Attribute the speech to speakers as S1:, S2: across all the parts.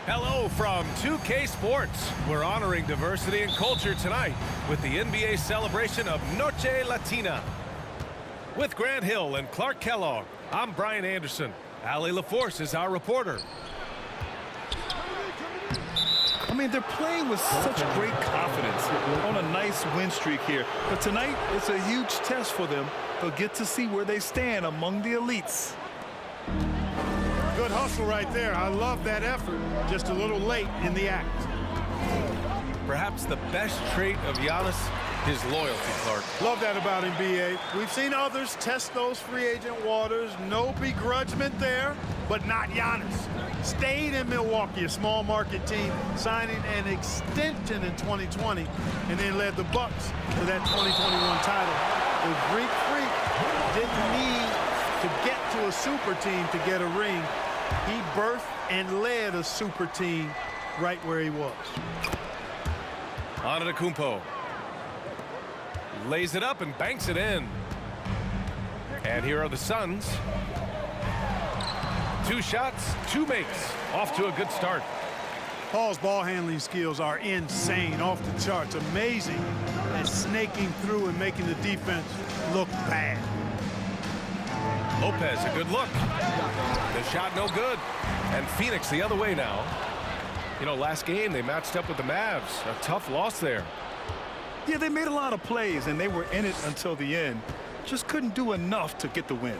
S1: Hello from 2K Sports. We're honoring diversity and culture tonight with the NBA celebration of Noche Latina. With Grant Hill and Clark Kellogg, I'm Brian Anderson. Allie LaForce is our reporter.
S2: I mean, they're playing with such great confidence on a nice win streak here. But tonight, it's a huge test for them. They'll get to see where they stand among the elites.
S3: Good hustle right there. I love that effort. Just a little late in the act.
S1: Perhaps the best trait of Giannis, his loyalty, Clark.
S3: Love that about him, B.A. We've seen others test those free agent waters. No begrudgment there, but not Giannis. Stayed in Milwaukee, a small market team, signing an extension in 2020, and then led the Bucks to that 2021 title. The Greek Freak didn't need to get to a super team to get a ring. He birthed and led a super team right where he was.
S1: Antetokounmpo lays it up and banks it in. And here are the Suns. 2 shots, 2 makes. Off to a good start.
S3: Paul's ball handling skills are insane, off the charts. Amazing at snaking through and making the defense look bad.
S1: Lopez, a good look. The shot no good. And Phoenix the other way now. You know, last game they matched up with the Mavs. A tough loss there.
S2: Yeah, they made a lot of plays, and they were in it until the end. Just couldn't do enough to get the win.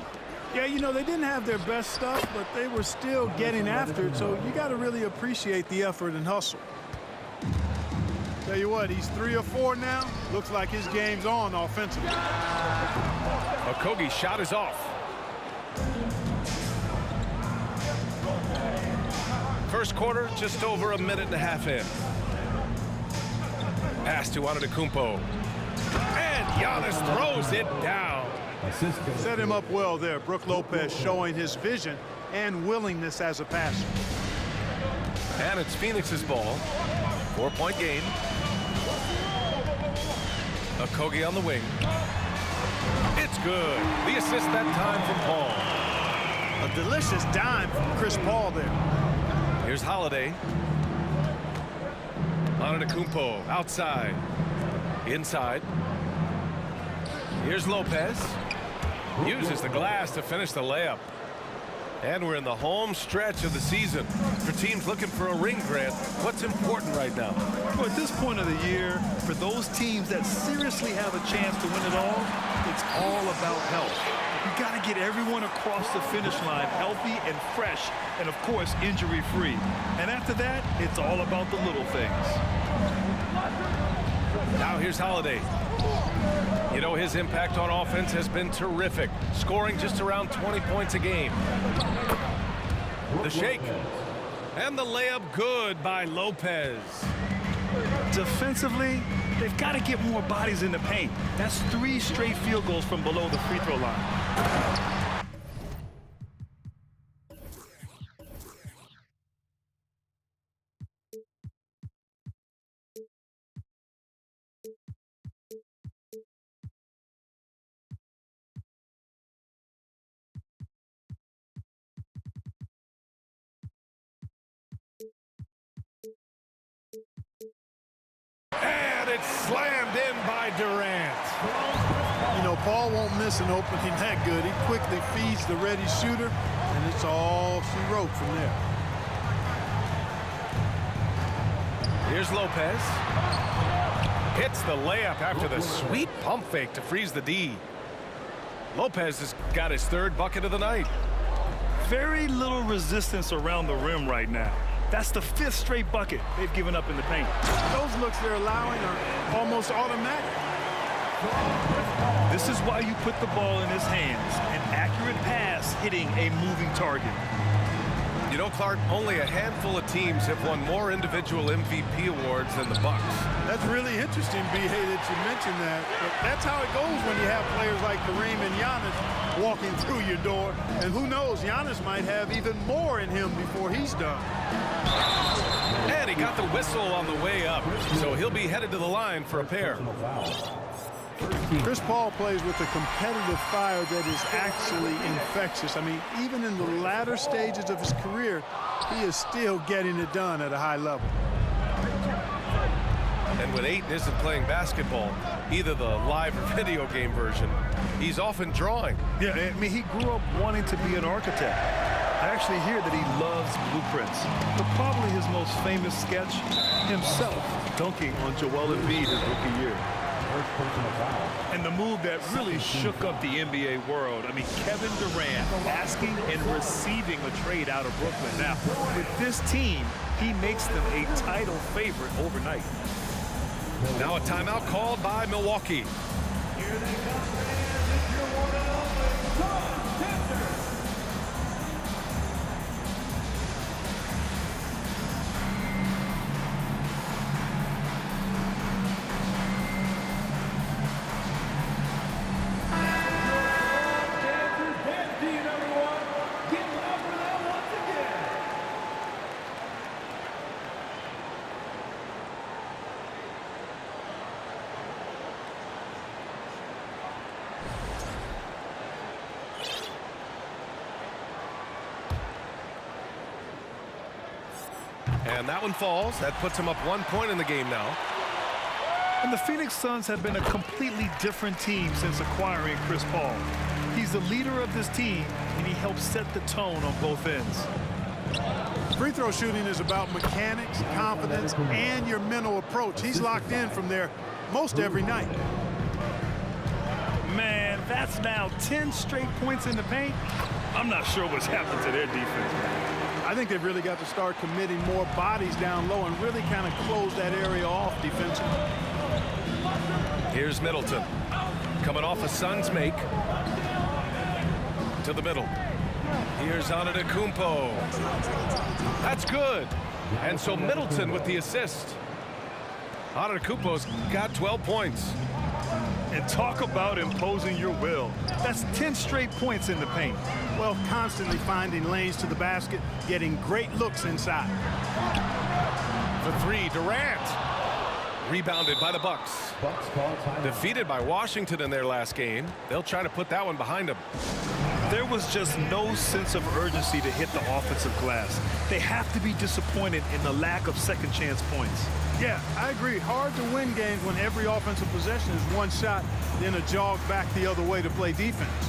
S3: Yeah, you know, they didn't have their best stuff, but they were still getting after it, so you got to really appreciate the effort and hustle. Tell you what, he's 3 or 4 now. Looks like his game's on offensively.
S1: Okogie's shot is off. First quarter, just over a minute and a half in. Pass to Antetokounmpo. And Giannis throws it down.
S3: Set him up well there. Brook Lopez showing his vision and willingness as a passer.
S1: And it's Phoenix's ball. 4-point game. Okogie on the wing. It's good. The assist that time from Paul.
S3: A delicious dime from Chris Paul there.
S1: Here's Holiday. Antetokounmpo outside. Inside. Here's Lopez. Uses the glass to finish the layup. And we're in the home stretch of the season. For teams looking for a ring, Grant, what's important right now?
S2: Well, at this point of the year, for those teams that seriously have a chance to win it all, it's all about health. You got to get everyone across the finish line healthy and fresh, and of course, injury-free. And after that, it's all about the little things.
S1: Now here's Holiday. You know, his impact on offense has been terrific, scoring just around 20 points a game. The shake. And the layup good by Lopez.
S2: Defensively, they've got to get more bodies in the paint. That's 3 straight field goals from below the free throw line.
S1: And it's slammed in by Durant.
S3: You know, Paul won't miss an opening that good. He quickly feeds the ready shooter, and it's all she wrote from there.
S1: Here's Lopez. Hits the layup after the sweet pump fake to freeze the D. Lopez has got his 3rd bucket of the night.
S2: Very little resistance around the rim right now. That's the 5th straight bucket they've given up in the paint.
S3: Those looks they're allowing are almost automatic.
S2: This is why you put the ball in his hands. An accurate pass hitting a moving target.
S1: You know, Clark, only a handful of teams have won more individual MVP awards than the Bucks.
S3: That's really interesting, B.A., that you mentioned that. But that's how it goes when you have players like Kareem and Giannis walking through your door. And who knows, Giannis might have even more in him before he's done.
S1: And he got the whistle on the way up, so he'll be headed to the line for a pair.
S3: Chris Paul plays with a competitive fire that is actually infectious. I mean, even in the latter stages of his career, He is still getting it done at a high level.
S1: And when Ayton isn't playing basketball, either the live or video game version, he's often drawing.
S2: Yeah, I mean, he grew up wanting to be an architect. I actually hear that he loves blueprints. But probably his most famous sketch, himself dunking on Joel Embiid his rookie year. And the move that really shook up the NBA world. I mean, Kevin Durant asking and receiving a trade out of Brooklyn. Now, with this team, he makes them a title favorite overnight.
S1: Now a timeout called by Milwaukee. And that one falls. That puts him up 1 point in the game now.
S2: And the Phoenix Suns have been a completely different team since acquiring Chris Paul. He's the leader of this team, and he helps set the tone on both ends.
S3: Free throw shooting is about mechanics, confidence, and your mental approach. He's locked in from there most every night.
S2: Man, that's now 10 straight points in the paint. I'm not sure what's happened to their defense, man.
S3: I think they've really got to start committing more bodies down low and really kind of close that area off defensively.
S1: Here's Middleton. Coming off a Suns make. To the middle. Here's Antetokounmpo. That's good. And so Middleton with the assist. Antetokounmpo's got 12 points.
S2: And talk about imposing your will. That's 10 straight points in the paint.
S3: Well, constantly finding lanes to the basket, getting great looks inside.
S1: For three, Durant. Rebounded by the Bucks. Defeated by Washington in their last game. They'll try to put that one behind them.
S2: There was just no sense of urgency to hit the offensive glass. They have to be disappointed in the lack of second chance points.
S3: Yeah, I agree. Hard to win games when every offensive possession is one shot, then a jog back the other way to play defense.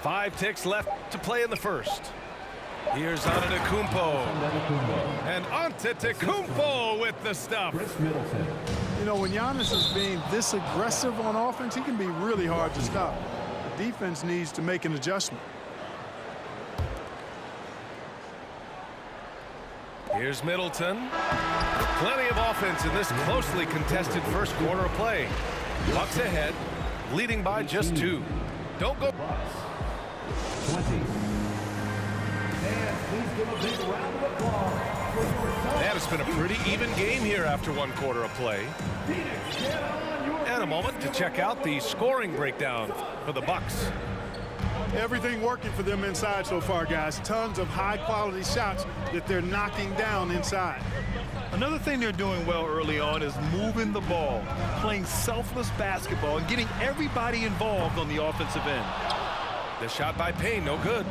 S1: Five ticks left to play in the first. Here's Antetokounmpo. And Antetokounmpo with the stuff.
S3: You know, when Giannis is being this aggressive on offense, he can be really hard to stop. The defense needs to make an adjustment.
S1: Here's Middleton. Plenty of offense in this closely contested first quarter of play. Bucks ahead, leading by just 2. Don't go.
S4: 20. And please give a big round of applause.
S1: And it's been a pretty even game here after 1 quarter of play. And a moment to check out the scoring breakdown for the Bucks.
S3: Everything working for them inside so far, guys. Tons of high-quality shots that they're knocking down inside.
S2: Another thing they're doing well early on is moving the ball, playing selfless basketball, and getting everybody involved on the offensive end.
S1: The shot by Payne, no good.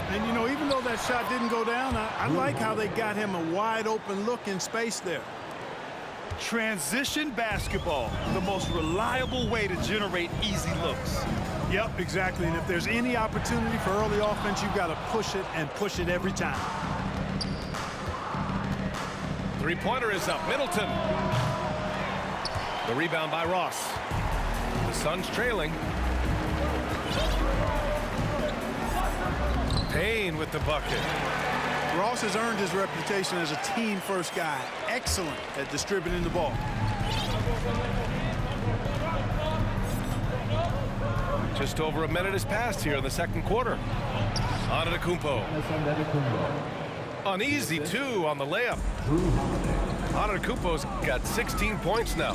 S3: And, you know, even though that shot didn't go down, I like how they got him a wide-open look in space there.
S2: Transition basketball, the most reliable way to generate easy looks.
S3: Yep, exactly. And if there's any opportunity for early offense, you've got to push it and push it every time.
S1: Three-pointer is up. Middleton. The rebound by Ross. The Suns trailing. Payne with the bucket.
S3: Ross has earned his reputation as a team-first guy. Excellent at distributing the ball.
S1: Just over a minute has passed here in the second quarter. Antetokounmpo. An easy 2 on the layup. Antetokounmpo's got 16 points now.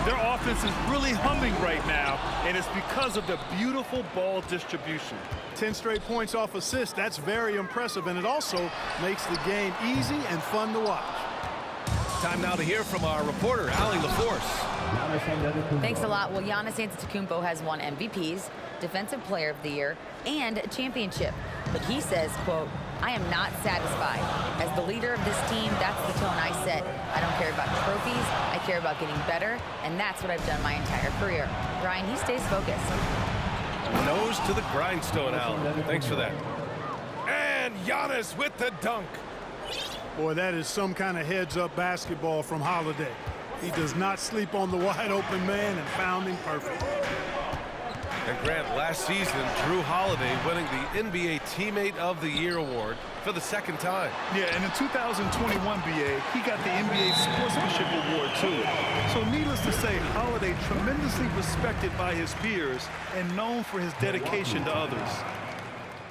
S2: Their offense is really humming right now, and it's because of the beautiful ball distribution.
S3: 10 straight points off assists. That's very impressive, and it also makes the game easy and fun to watch.
S1: Time now to hear from our reporter, Allie LaForce.
S5: Thanks a lot. Well, Giannis Antetokounmpo has won MVPs, Defensive Player of the Year, and a championship. But he says, quote, "I am not satisfied. As the leader of this team, that's the tone I set. I don't care about trophies. I care about getting better, and that's what I've done my entire career." Brian, he stays focused.
S1: Nose to the grindstone, Allen. Thanks for that. And Giannis with the dunk.
S3: Boy, that is some kind of heads-up basketball from Holiday. He does not sleep on the wide-open man and found him perfect.
S1: And Grant, last season, Drew Holiday winning the NBA Teammate of the Year award for the second time.
S2: Yeah, and in 2021, BA, he got the NBA Sportsmanship Award, too. So needless to say, Holiday tremendously respected by his peers and known for his dedication to others.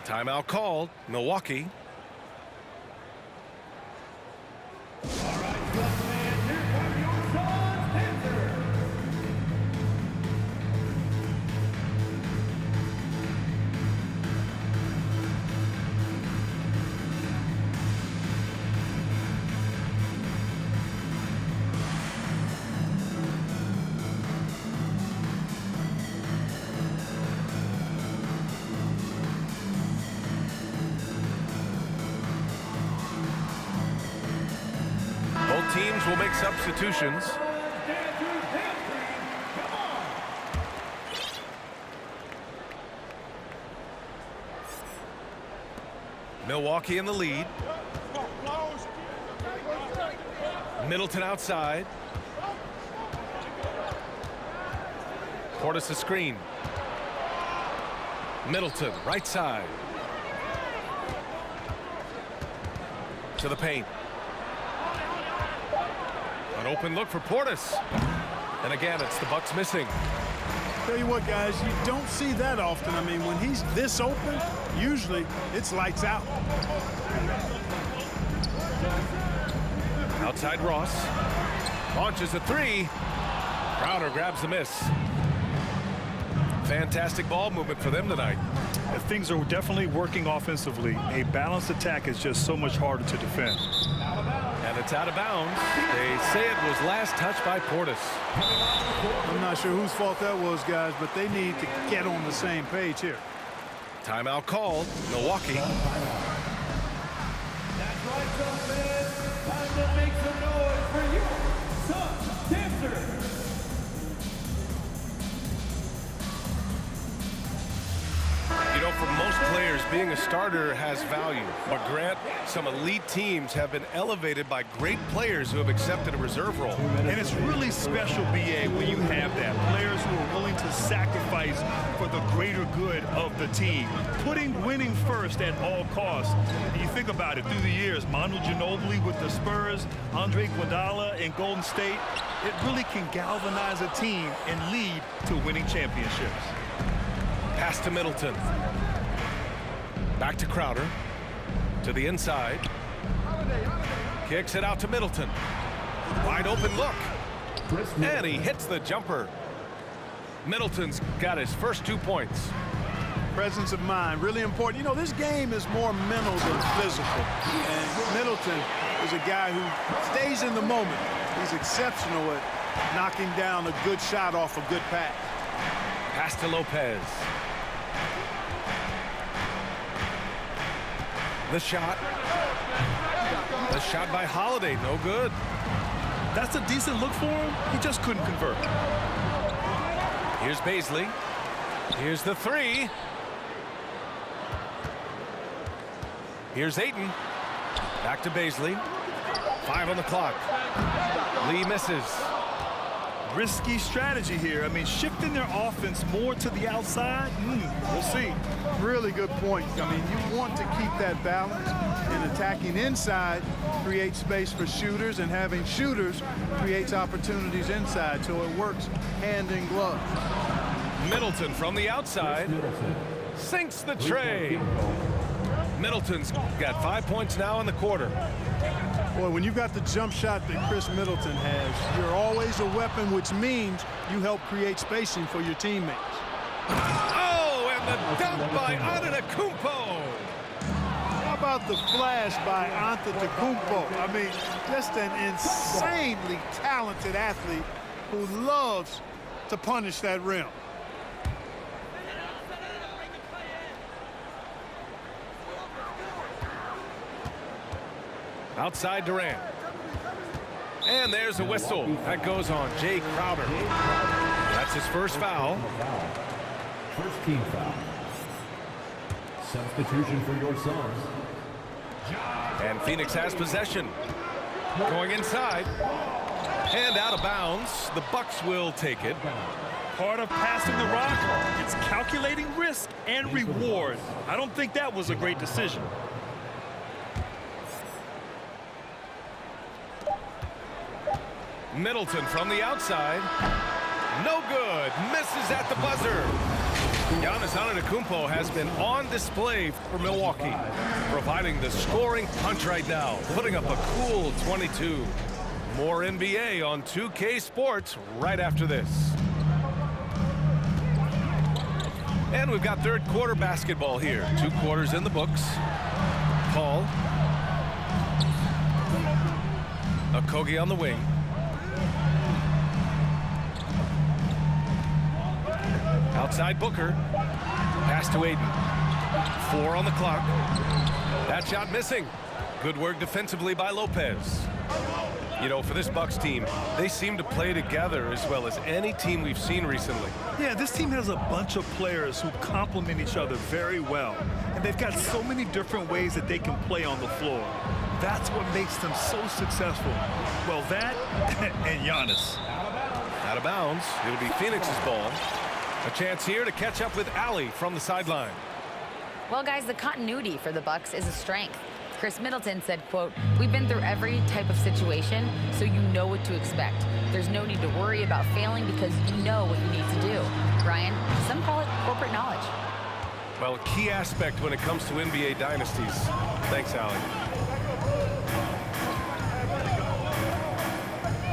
S1: Timeout called. Milwaukee. Both teams will make substitutions. Milwaukee in the lead. Middleton outside. Portis a screen. Middleton right side. To the paint. An open look for Portis. And again, it's the Bucks missing.
S3: Tell you what, guys, you don't see that often. I mean, when he's this open, usually it's lights out.
S1: Outside Ross. Launches a three. Crowder grabs the miss. Fantastic ball movement for them tonight.
S2: Things are definitely working offensively. A balanced attack is just so much harder to defend.
S1: And it's out of bounds. They say it was last touched by Portis.
S3: I'm not sure whose fault that was, guys, but they need to get on the same page here.
S1: Timeout called. Milwaukee.
S4: That's right, Jumpman. Time to make some noise for your Suns Dancer.
S1: You know, for most players, being a starter has value. But Grant, some elite teams have been elevated by great players who have accepted a reserve role.
S2: And it's really special, BA, when you have that. Players who are willing to sacrifice for the greater good of the team. Putting winning first at all costs. And you think about it, through the years, Manu Ginobili with the Spurs, Andre Iguodala in Golden State, it really can galvanize a team and lead to winning championships.
S1: Pass to Middleton. Back to Crowder. To the inside. Kicks it out to Middleton. Wide open look. And he hits the jumper. Middleton's got his first 2 points.
S3: Presence of mind, really important. You know, this game is more mental than physical. And Middleton is a guy who stays in the moment. He's exceptional at knocking down a good shot off a good pass.
S1: Pass to Lopez. The shot. The shot by Holiday, no good.
S2: That's a decent look for him. He just couldn't convert.
S1: Here's Baisley. Here's the three. Here's Ayton. Back to Baisley. 5 on the clock. Lee misses.
S2: Risky strategy here. I mean, shifting their offense more to the outside, we'll see.
S3: Really good point. I mean, you want to keep that balance, and attacking inside creates space for shooters, and having shooters creates opportunities inside, so it works hand in glove.
S1: Middleton from the outside sinks the tray. Middleton's got 5 points now in the quarter.
S3: Boy, when you've got the jump shot that Chris Middleton has, you're always a weapon, which means you help create spacing for your teammates.
S1: Oh, and the dunk by Antetokounmpo.
S3: How about the flash by Antetokounmpo? I mean, just an insanely talented athlete who loves to punish that rim.
S1: Outside Durant. And there's a whistle. That goes on Jay Crowder. That's his first foul.
S4: First team foul. Substitution for your Suns.
S1: And Phoenix has possession. Going inside. And out of bounds. The Bucks will take it.
S2: Part of passing the rock, it's calculating risk and reward. I don't think that was a great decision.
S1: Middleton from the outside. No good. Misses at the buzzer. Giannis Antetokounmpo has been on display for Milwaukee, providing the scoring punch right now, putting up a cool 22. More NBA on 2K Sports right after this. And we've got third quarter basketball here. 2 quarters in the books. Paul. Okogie on the wing. Outside Booker. Pass to Aiden. 4 on the clock. That shot missing. Good work defensively by Lopez. You know, for this Bucks team, they seem to play together as well as any team we've seen recently.
S2: Yeah, this team has a bunch of players who complement each other very well. And they've got so many different ways that they can play on the floor. That's what makes them so successful. Well, that and Giannis.
S1: Out of bounds. It'll be Phoenix's ball. A chance here to catch up with Allie from the sideline.
S5: Well, guys, the continuity for the Bucks is a strength. Chris Middleton said, quote, "We've been through every type of situation, so you know what to expect. There's no need to worry about failing because you know what you need to do." Brian, some call it corporate knowledge.
S1: Well, a key aspect when it comes to NBA dynasties. Thanks, Allie.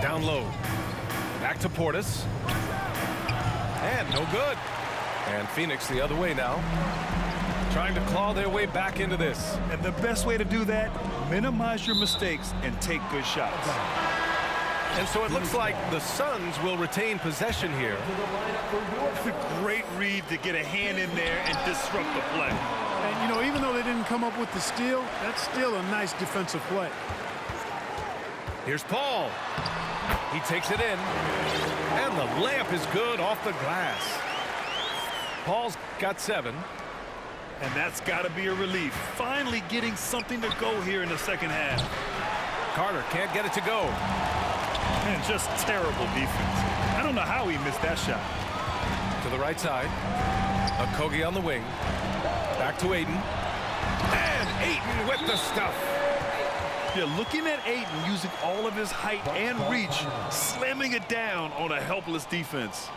S1: Down low. Back to Portis. And no good. And Phoenix the other way now. Trying to claw their way back into this.
S2: And the best way to do that, minimize your mistakes and take good shots.
S1: And so it looks like the Suns will retain possession here.
S2: It's a great read to get a hand in there and disrupt the play.
S3: And, you know, even though they didn't come up with the steal, that's still a nice defensive play.
S1: Here's Paul. He takes it in. And the layup is good off the glass. Paul's got 7.
S2: And that's got to be a relief. Finally getting something to go here in the second half.
S1: Carter can't get it to go.
S2: Man, just terrible defense. I don't know how he missed that shot.
S1: To the right side. Okogie on the wing. Back to Aiden. And Ayton with the stuff.
S2: Yeah, looking at Ayton using all of his height and reach, slamming it down on a helpless defense.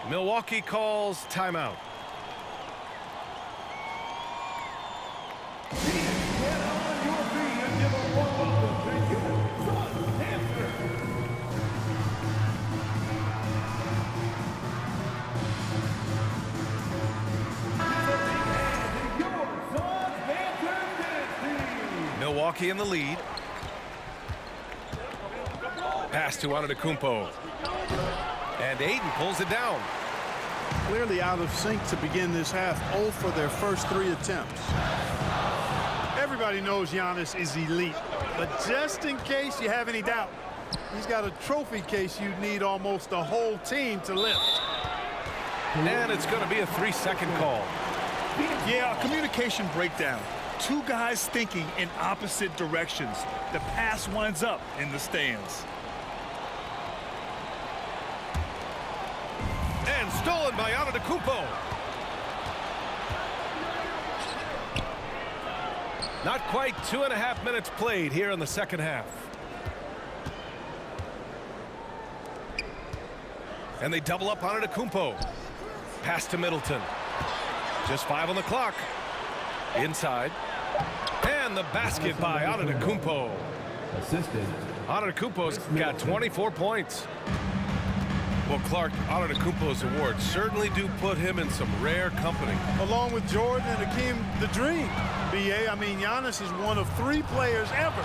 S1: Milwaukee calls timeout. Milwaukee in the lead. Pass to Antetokounmpo. And Ayton pulls it down.
S3: Clearly out of sync to begin this half. 0 for their first 3 attempts. Everybody knows Giannis is elite, but just in case you have any doubt, he's got a trophy case you need almost a whole team to lift.
S1: And it's going to be a 3-second call.
S2: Yeah, a communication breakdown. 2 guys thinking in opposite directions. The pass winds up in the stands.
S1: And stolen by Antetokounmpo. Not quite 2.5 minutes played here in the second half. And they double up on Antetokounmpo. Pass to Middleton. Just 5 on the clock. Inside. And the basket by Antetokounmpo.
S4: Assistant.
S1: Antetokounmpo's got 24 points. Well, Clark, Antetokounmpo's awards certainly do put him in some rare company.
S3: Along with Jordan and Hakeem, the dream. BA, I mean, Giannis is one of 3 players ever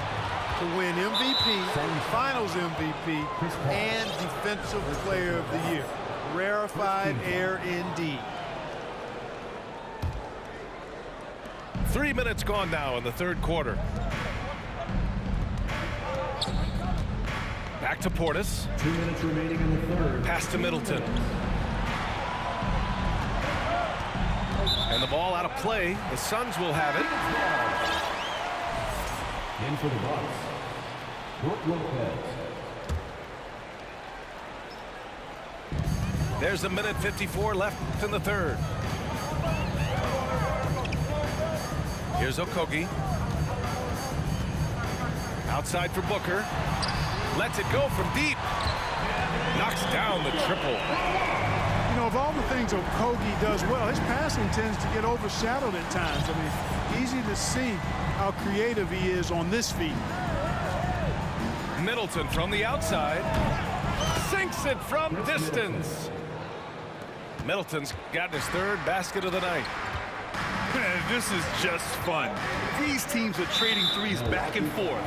S3: to win MVP, Finals MVP, and Defensive Player of the Year. Rarefied air indeed.
S1: 3 minutes gone now in the third quarter. Back to Portis.
S4: 2 minutes remaining in the third.
S1: Pass to Middleton. And the ball out of play. The Suns will have it.
S4: In for the Bucks. Brook Lopez.
S1: There's a minute 54 left in the third. Here's Okogie. Outside for Booker. Lets it go from deep. Knocks down the triple.
S3: You know, of all the things Okogie does well, his passing tends to get overshadowed at times. I mean, easy to see how creative he is on this feed.
S1: Middleton from the outside. Sinks it from distance. Middleton's got his third basket of the night.
S2: Man, this is just fun. These teams are trading threes back and forth.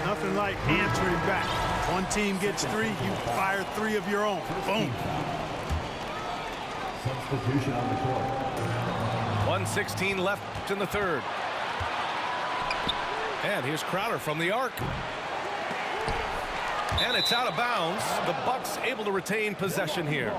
S3: Nothing like answering back. One team gets 3, you fire 3 of your own. Boom.
S4: Substitution on the court.
S1: 1:16 left in the third. And here's Crowder from the arc. And it's out of bounds. The Bucks able to retain possession here.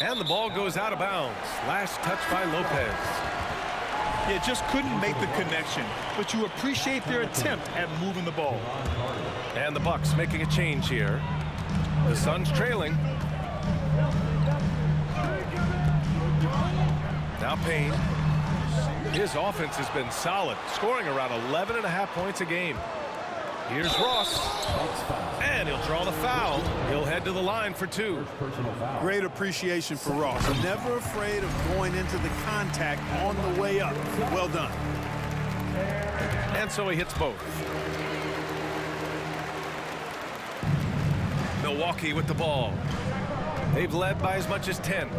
S1: And the ball goes out of bounds. Last touch by Lopez.
S2: Yeah, just couldn't make the connection, but you appreciate their attempt at moving the ball.
S1: And the Bucks making a change here. The Suns trailing. Now Payne. His offense has been solid, scoring around 11.5 points a game. Here's Ross. And he'll draw the foul. He'll head to the line for 2.
S3: Great appreciation for Ross. Never afraid of going into the contact on the way up. Well done.
S1: And so he hits both. Milwaukee with the ball. They've led by as much as 10.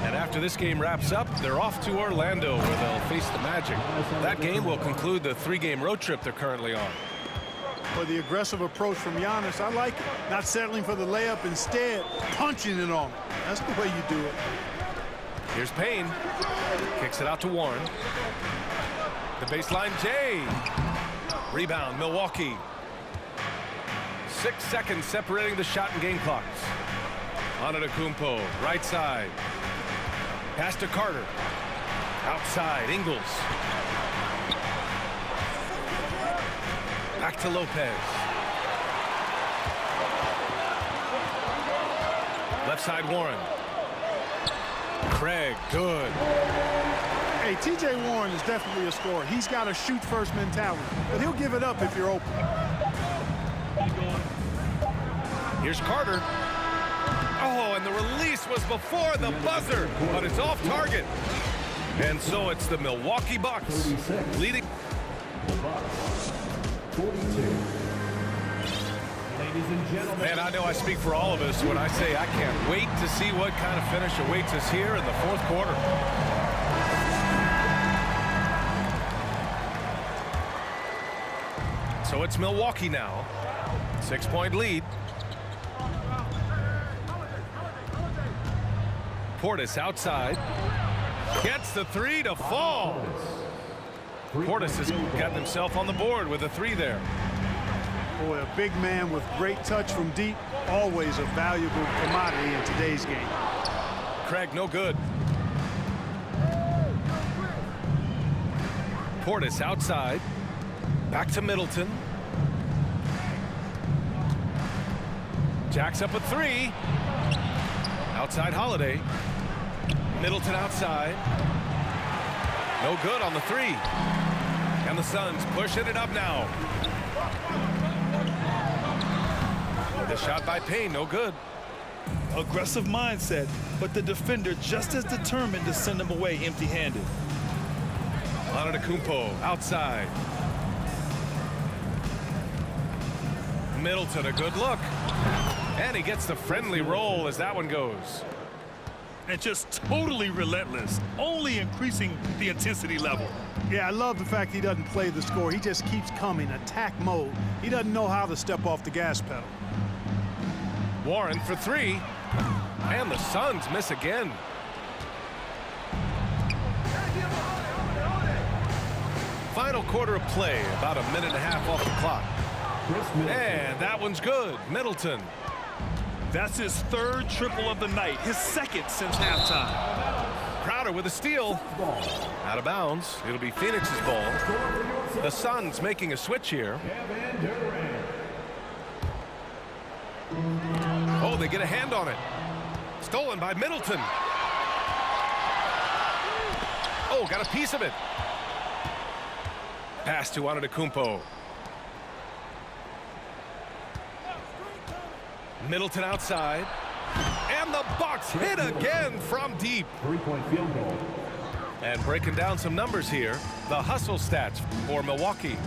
S1: And after this game wraps up, they're off to Orlando where they'll face the Magic. That game will conclude the 3-game road trip they're currently on.
S3: For the aggressive approach from Giannis, I like it. Not settling for the layup, instead punching it on. That's the way you do it.
S1: Here's Payne. Kicks it out to Warren. The baseline J. Rebound Milwaukee. 6 seconds separating the shot and game clocks. Antetokounmpo, right side. Pass to Carter. Outside, Ingles. Back to Lopez. Left side, Warren. Craig, good.
S3: Hey, T.J. Warren is definitely a scorer. He's got a shoot-first mentality, but he'll give it up if you're open.
S1: Here's Carter. Oh, and the release was before the buzzer, but it's off target. And so it's the Milwaukee Bucks leading.
S4: The Bucks. 42. Ladies and gentlemen.
S1: Man, I know I speak for all of us when I say I can't wait to see what kind of finish awaits us here in the fourth quarter. So it's Milwaukee now. 6-point lead. Portis outside. Gets the 3 to fall. Portis has gotten himself on the board with a 3 there.
S3: Boy, a big man with great touch from deep, always a valuable commodity in today's game.
S1: Craig, no good. Portis outside. Back to Middleton. Jacks up a 3. Outside Holiday. Middleton outside. No good on the 3. And the Suns pushing it up now. The shot by Payne, no good.
S2: Aggressive mindset, but the defender just as determined to send him away empty-handed.
S1: Antetokounmpo outside. Middleton, a good look. And he gets the friendly roll as that one goes.
S2: And just totally relentless, only increasing the intensity level.
S3: Yeah, I love the fact he doesn't play the score. He just keeps coming, attack mode. He doesn't know how to step off the gas pedal.
S1: Warren for three. And the Suns miss again. Final quarter of play, about a minute and a half off the clock. And that one's good. Middleton.
S2: That's his third triple of the night, his second since halftime.
S1: Crowder with a steal. Out of bounds. It'll be Phoenix's ball. The Suns making a switch here. Oh, they get a hand on it. Stolen by Middleton. Oh, got a piece of it. Pass to Antetokounmpo. Middleton outside. And the Bucks hit again from deep.
S4: 3-point field goal.
S1: And breaking down some numbers here, the hustle stats for Milwaukee.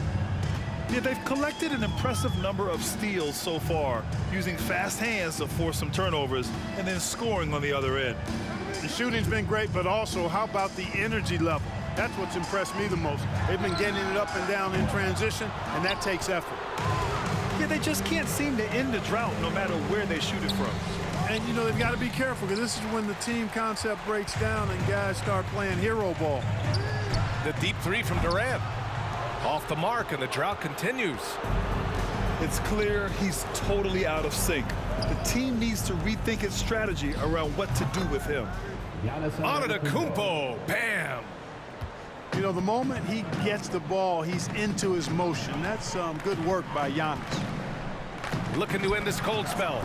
S2: Yeah, they've collected an impressive number of steals so far, using fast hands to force some turnovers and then scoring on the other end.
S3: The shooting's been great, but also how about the energy level? That's what's impressed me the most. They've been getting it up and down in transition, and that takes effort.
S2: Yeah, they just can't seem to end the drought no matter where they shoot it from.
S3: And, you know, they've got to be careful because this is when the team concept breaks down and guys start playing hero ball.
S1: The deep three from Durant. Off the mark, and the drought continues.
S2: It's clear he's totally out of sync. The team needs to rethink its strategy around what to do with him.
S1: Antetokounmpo, bam!
S3: You know, the moment he gets the ball, he's into his motion. That's good work by Giannis.
S1: Looking to end this cold spell.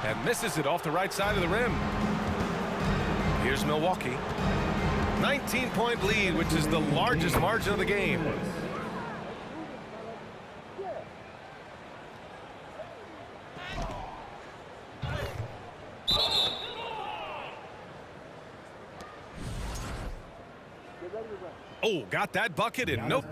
S1: And misses it off the right side of the rim. Here's Milwaukee. 19-point lead, which is the largest margin of the game. Oh, got that bucket and nope.